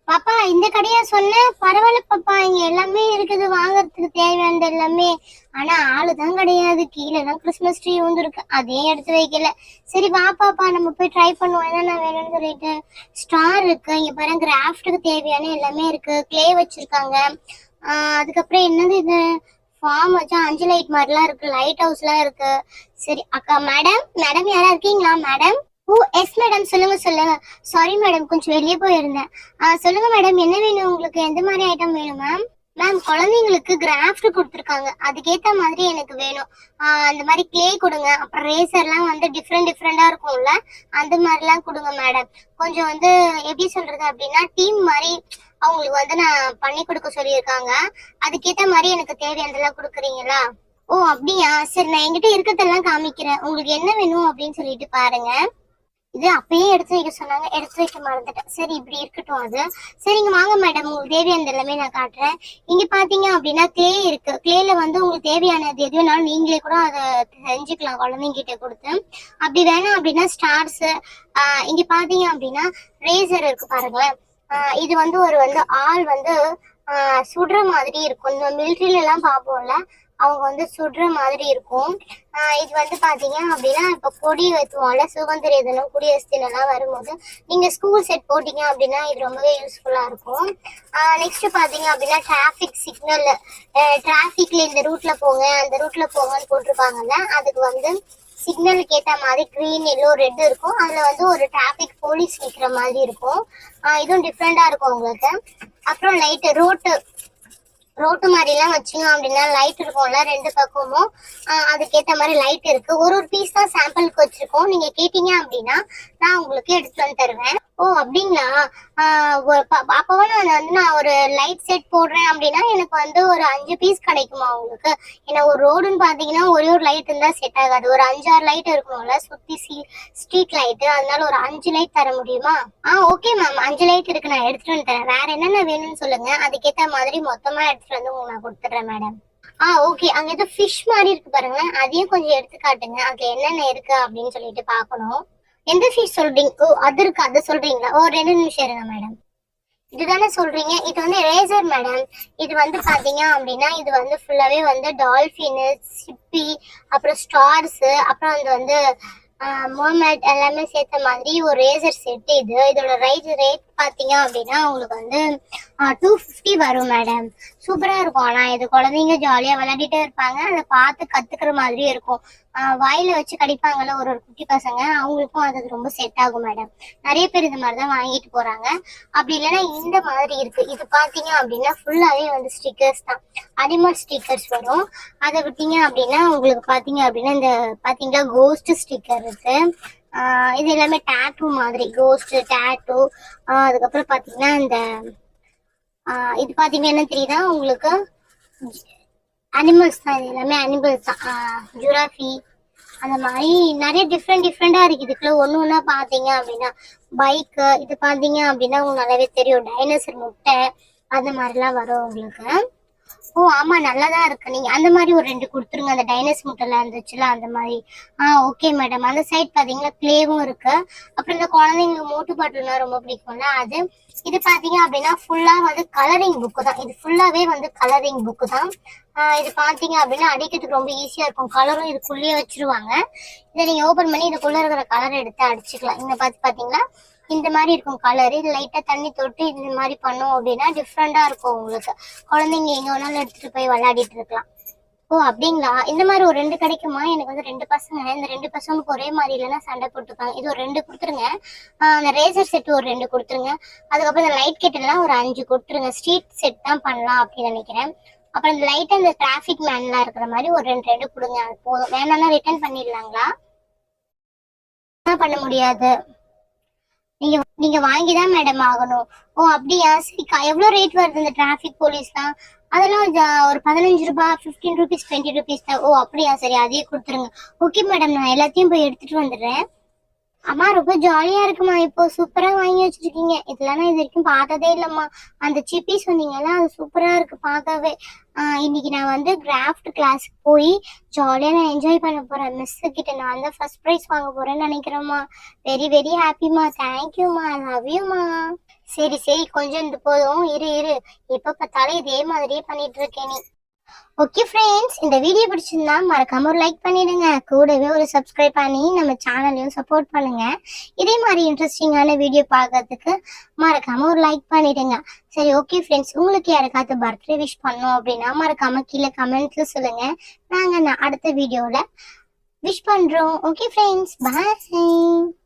பாப்பா இந்த கடையா சொன்ன? பரவாயில்ல பாப்பா, இங்க எல்லாமே இருக்குது வாங்கறதுக்கு தேவையானது எல்லாமே. ஆனா ஆளுதான் கிடையாது. கீழே தான் கிறிஸ்மஸ் ட்ரீ இருக்கு, அதையும் எடுத்து வைக்கல. சரி வா பாப்பா, நம்ம போய் ட்ரை பண்ணுவோம் என்னென்ன வேணும்னு சொல்லிட்டு. ஸ்டார் இருக்கு இங்க பாருங்க, கிராஃப்டுக்கு தேவையான எல்லாமே இருக்கு. கிளே வச்சிருக்காங்க. அதுக்கப்புறம் என்னது இது, ஃபார்ம் வச்சா 5 லைட் மாதிரிலாம் இருக்கு, லைட் ஹவுஸ்லாம் இருக்கு. சரி அக்கா, மேடம் மேடம் யாரா இருக்கீங்களா மேடம்? ஓ எஸ் மேடம், சொல்லுங்க சொல்லுங்க. சாரி மேடம், கொஞ்சம் வெளியே போயிருந்தேன். சொல்லுங்க மேடம், என்ன வேணும் உங்களுக்கு? எந்த மாதிரி ஐட்டம் வேணும் மேம்? மேம் குழந்தைங்களுக்கு கிராஃப்ட் கொடுத்துருக்காங்க, அதுக்கேற்ற மாதிரி எனக்கு வேணும். அந்த மாதிரி கிளே கொடுங்க. அப்புறம் ரேசர்லாம் வந்து டிஃப்ரெண்ட் டிஃப்ரெண்டாக இருக்கும்ல, அந்த மாதிரிலாம் கொடுங்க மேடம். கொஞ்சம் வந்து எப்படி சொல்றது அப்படின்னா, டீம் மாதிரி அவங்களுக்கு வந்து நான் பண்ணி கொடுக்க சொல்லியிருக்காங்க. அதுக்கேற்ற மாதிரி எனக்கு தேவையானதெல்லாம் கொடுக்குறீங்களா? ஓ அப்படியா, சரி நான் என்கிட்ட இருக்கிறதெல்லாம் காமிக்கிறேன், உங்களுக்கு என்ன வேணும் அப்படின்னு சொல்லிட்டு பாருங்க. இது அப்பயே எடுத்து வைக்க சொன்னாங்க, எடுத்து வைக்க மறந்துட்டேன். சரி இப்படி இருக்கட்டும் அது. சரிங்க வாங்க மேடம், உங்களுக்கு தேவையானது எல்லாமே நான் காட்டுறேன். இங்க பாத்தீங்க அப்படின்னா கிளே இருக்கு. கிளேல வந்து உங்களுக்கு தேவையானது எது வேணாலும் நீங்களே கூட அதை செஞ்சுக்கலாம் குழந்தைங்க கிட்ட கொடுத்து. அப்படி வேணாம் அப்படின்னா ஸ்டார்ஸ், இங்க பாத்தீங்க அப்படின்னா ரேசர் இருக்கு பாருங்களேன். இது வந்து ஒரு வந்து ஆள் வந்து சுடுற மாதிரி இருக்கும். இந்த மிலிட்ரியில எல்லாம் பார்ப்போம்ல, அவங்க வந்து சுடுற மாதிரி இருக்கும். இது வந்து பாத்தீங்க அப்படின்னா இப்ப கொடி வைத்துவோம்ல, சுதந்திர தினம் குடியரசு தினம் எல்லாம் வரும்போது நீங்க ஸ்கூல் செட் போட்டீங்க அப்படின்னா இது ரொம்பவே யூஸ்ஃபுல்லா இருக்கும். நெக்ஸ்ட் பாத்தீங்க அப்படின்னா டிராபிக் சிக்னல், டிராபிக்ல இந்த ரூட்ல போங்க அந்த ரூட்ல போங்கன்னு போட்டிருப்பாங்கல்ல, அதுக்கு வந்து சிக்னலுக்கு ஏற்ற மாதிரி கிரீன் எல்லோ ரெட் இருக்கும். அதுல வந்து ஒரு டிராபிக் போலீஸ் நிற்கிற மாதிரி இருக்கும். இதுவும் டிஃப்ரெண்டா இருக்கும் உங்களுக்கு. அப்புறம் லைட் ரோட்டு மாதிரி எல்லாம் வச்சிங்க அப்படின்னா லைட் இருக்கும்ல ரெண்டு பக்கமும், அதுக்கேற்ற மாதிரி லைட் இருக்கு. ஒரு பீஸ் தான் சாம்பிளுக்கு வச்சிருக்கோம். நீங்க கேட்டீங்க அப்படின்னா நான் உங்களுக்கு எடுத்துட்டு வந்து தருவேன். ஓ அப்படிங்களா? அப்பவே நான் ஒரு லைட் செட் போடுறேன் அப்படின்னா எனக்கு வந்து ஒரு 5 பீஸ் கிடைக்குமா உங்களுக்கு? ஏன்னா ஒரு ரோடுன்னு பாத்தீங்கன்னா ஒரே ஒரு லைட் இருந்தா செட் ஆகாது, ஒரு 5-6 லைட் இருக்கணும்ல சுத்தி ஸ்ட்ரீட் லைட், அதனால ஒரு 5 லைட் தர முடியுமா? ஓகே மேம், 5 லைட் இருக்கு, நான் எடுத்துட்டு வந்து தரேன். வேற என்னென்ன வேணும்னு சொல்லுங்க, அதுக்கேற்ற மாதிரி மொத்தமா எடுத்துட்டு வந்து உங்களுக்கு நான் கொடுத்துட்றேன் மேடம். ஓகே, அங்க ஏதோ ஃபிஷ் மாதிரி இருக்கு பாருங்களேன், அதையும் கொஞ்சம் எடுத்து காட்டுங்க. அதுல என்னென்ன இருக்கு அப்படின்னு சொல்லிட்டு பாக்கணும். எந்த ஃபிஷ் சொல்றீங்க? ஓ அது இருக்கு, அது சொல்றீங்களா? 2 நிமிஷம் இருங்க மேடம். இதுதானே சொல்றீங்க? இது வந்து ரேசர் மேடம். இது வந்து பாத்தீங்க அப்படின்னா இது வந்து ஃபுல்லாவே வந்து டால்பின், சிப்பி, அப்புறம் ஸ்டார்ஸ், அப்புறம் அது வந்து மோமேட் எல்லாமே சேர்த்த மாதிரி ஒரு ரேசர் செட். இதோட ரேட் பாத்தீங்க அப்படின்னா உங்களுக்கு வந்து 250 வரும் மேடம். சூப்பரா இருக்கும். ஆனா இது குழந்தைங்க ஜாலியா விளையாடிட்டே இருப்பாங்க, அதை பார்த்து கத்துக்கிற மாதிரி இருக்கும். வாயில வச்சு கடிப்பாங்கல்ல ஒரு குட்டி பசங்க, அவங்களுக்கும் அது ரொம்ப செட் ஆகும் மேடம். நிறைய பேர் இந்த மாதிரிதான் வாங்கிட்டு போறாங்க. அப்படி இல்லைன்னா இந்த மாதிரி இருக்கு. இது பாத்தீங்க அப்படின்னா ஃபுல்லாவே வந்து ஸ்டிக்கர்ஸ் தான், அனிமல் ஸ்டிக்கர்ஸ் வரும். அதை விட்டீங்க அப்படின்னா உங்களுக்கு பாத்தீங்க அப்படின்னா இந்த பாத்தீங்களா கோஸ்ட் ஸ்டிக்கர் இருக்கு. இது எல்லாமே டேட்டூ மாதிரி, கோஸ்ட் டேட்டூ. அதுக்கப்புறம் பாத்தீங்கன்னா இந்த இது பாத்தீங்கன்னா என்ன தெரியுதா உங்களுக்கு? அனிமல்ஸ் தான், இது எல்லாமே அனிமல்ஸ் தான். ஜுராஃபி அந்த மாதிரி நிறைய டிஃப்ரெண்டா இருக்கு. இதுக்குள்ள ஒண்ணு பாத்தீங்க அப்படின்னா பைக்கு, இது பாத்தீங்க அப்படின்னா உங்களுக்கு நல்லாவே தெரியும், டைனோசர் முட்டை அந்த மாதிரிலாம் வரும் உங்களுக்கு. ஓ ஆமா, நல்லாதான் இருக்கு. நீங்க அந்த மாதிரி ஒரு 2 கொடுத்துருங்க, அந்த டைனஸ் முட்டைல இருந்துச்சுல அந்த மாதிரி. Okay madam. அந்த சைட் பாத்தீங்கன்னா பிளேவும் இருக்கு. அப்புறம் இந்த குழந்தைங்களுக்கு மோட்டு பாட்டுனா ரொம்ப பிடிக்கும்ல அது. இது பாத்தீங்க அப்படின்னா ஃபுல்லா வந்து கலரிங் புக்கு தான். இது ஃபுல்லாவே வந்து கலரிங் புக்கு தான். இது பாத்தீங்க அப்படின்னா அடிக்கிறதுக்கு ரொம்ப ஈஸியா இருக்கும். கலரும் இதுக்குள்ளேயே வச்சிருவாங்க. இதை நீங்க ஓபன் பண்ணி இதுக்குள்ள இருக்கிற கலர் எடுத்து அடிச்சுக்கலாம். இங்க பாத்தீங்கன்னா இந்த மாதிரி இருக்கும் கலர். இது லைட்டா தண்ணி தொட்டு இந்த மாதிரி பண்ணும் அப்படின்னா டிஃப்ரெண்டா இருக்கும் உங்களுக்கு. குழந்தைங்க எங்க வேணாலும் எடுத்துட்டு போய் விளையாடிட்டு இருக்கலாம். ஓ அப்படிங்களா? இந்த மாதிரி ஒரு 2 கிடைக்குமா? எனக்கு வந்து 2 பசங்க, இந்த 2 பசங்களுக்கு ஒரே மாதிரி இல்லைன்னா சண்டை போட்டுப்பாங்க. இது ஒரு 2 கொடுத்துருங்க. அந்த ரேசர் செட் ஒரு 2 கொடுத்துருங்க. அதுக்கப்புறம் இந்த லைட் கெட்டெல்லாம் ஒரு 5 கொடுத்துருங்க. ஸ்ட்ரீட் செட் தான் பண்ணலாம் அப்படின்னு நினைக்கிறேன். அப்புறம் இந்த லைட்டா இந்த டிராபிக் மேன்லாம் இருக்கிற மாதிரி ஒரு 2 கொடுங்க, அது போதும். வேணாம்னா ரிட்டர்ன் பண்ணிடலாங்களா? பண்ண முடியாது, நீங்க வாங்கிதான் மேடம் ஆகணும். ஓ அப்படியா? சரிக்கா, எவ்வளவு ரேட் வருது இந்த டிராபிக் போலீஸ்லாம்? அதெல்லாம் ஒரு 15 ரூபாய், 15 ருபீஸ், 20 ருபீஸ் தான். ஓ அப்படியா? சரி அதையே கொடுத்துருங்க. ஓகே மேடம், நான் எல்லாத்தையும் போய் எடுத்துட்டு வந்துடுறேன். அம்மா ரொம்ப ஜாலியா இருக்குமா, இப்போ சூப்பரா வாங்கி வச்சிருக்கீங்க. இதெல்லாம் நான் இது வரைக்கும் பார்த்ததே இல்லம்மா. அந்த சிப்பி சொன்னீங்கல்ல, அது சூப்பரா இருக்கு பார்க்கவே. இன்னைக்கு நான் வந்து கிராஃப்ட் கிளாஸுக்கு போய் ஜாலியா நான் என்ஜாய் பண்ண போறேன். மிஸ் கிட்ட நான் தான் ஃபர்ஸ்ட் ப்ரைஸ் வாங்க போறேன்னு நினைக்கிறேம்மா. Very very ஹாப்பிமா. தேங்க்யூமா, ஐ லவ் யூமா. சரி சரி கொஞ்சம் இது போதும், இரு இரு. எப்ப பார்த்தாலும் இதே மாதிரியே பண்ணிட்டு இருக்கேன் நீ. ஓகே ஃப்ரெண்ட்ஸ், இந்த வீடியோ பிடிச்சிருந்தா மறக்காம ஒரு லைக் பண்ணிடுங்க. கூடவே ஒரு சப்ஸ்கிரைப் பண்ணி நம்ம சேனலையும் சப்போர்ட் பண்ணுங்க. இதே மாதிரி இன்ட்ரெஸ்டிங்கான வீடியோ பார்க்கறதுக்கு மறக்காம ஒரு லைக் பண்ணிடுங்க. சரி ஓகே ஃப்ரெண்ட்ஸ், உங்களுக்கு யாருக்காவது பர்த்டே விஷ் பண்ணோம் அப்படின்னா மறக்காம கீழே கமெண்ட்ல சொல்லுங்க. நாங்க அடுத்த வீடியோல விஷ் பண்றோம். ஓகே ஃப்ரெண்ட்ஸ், பாய்.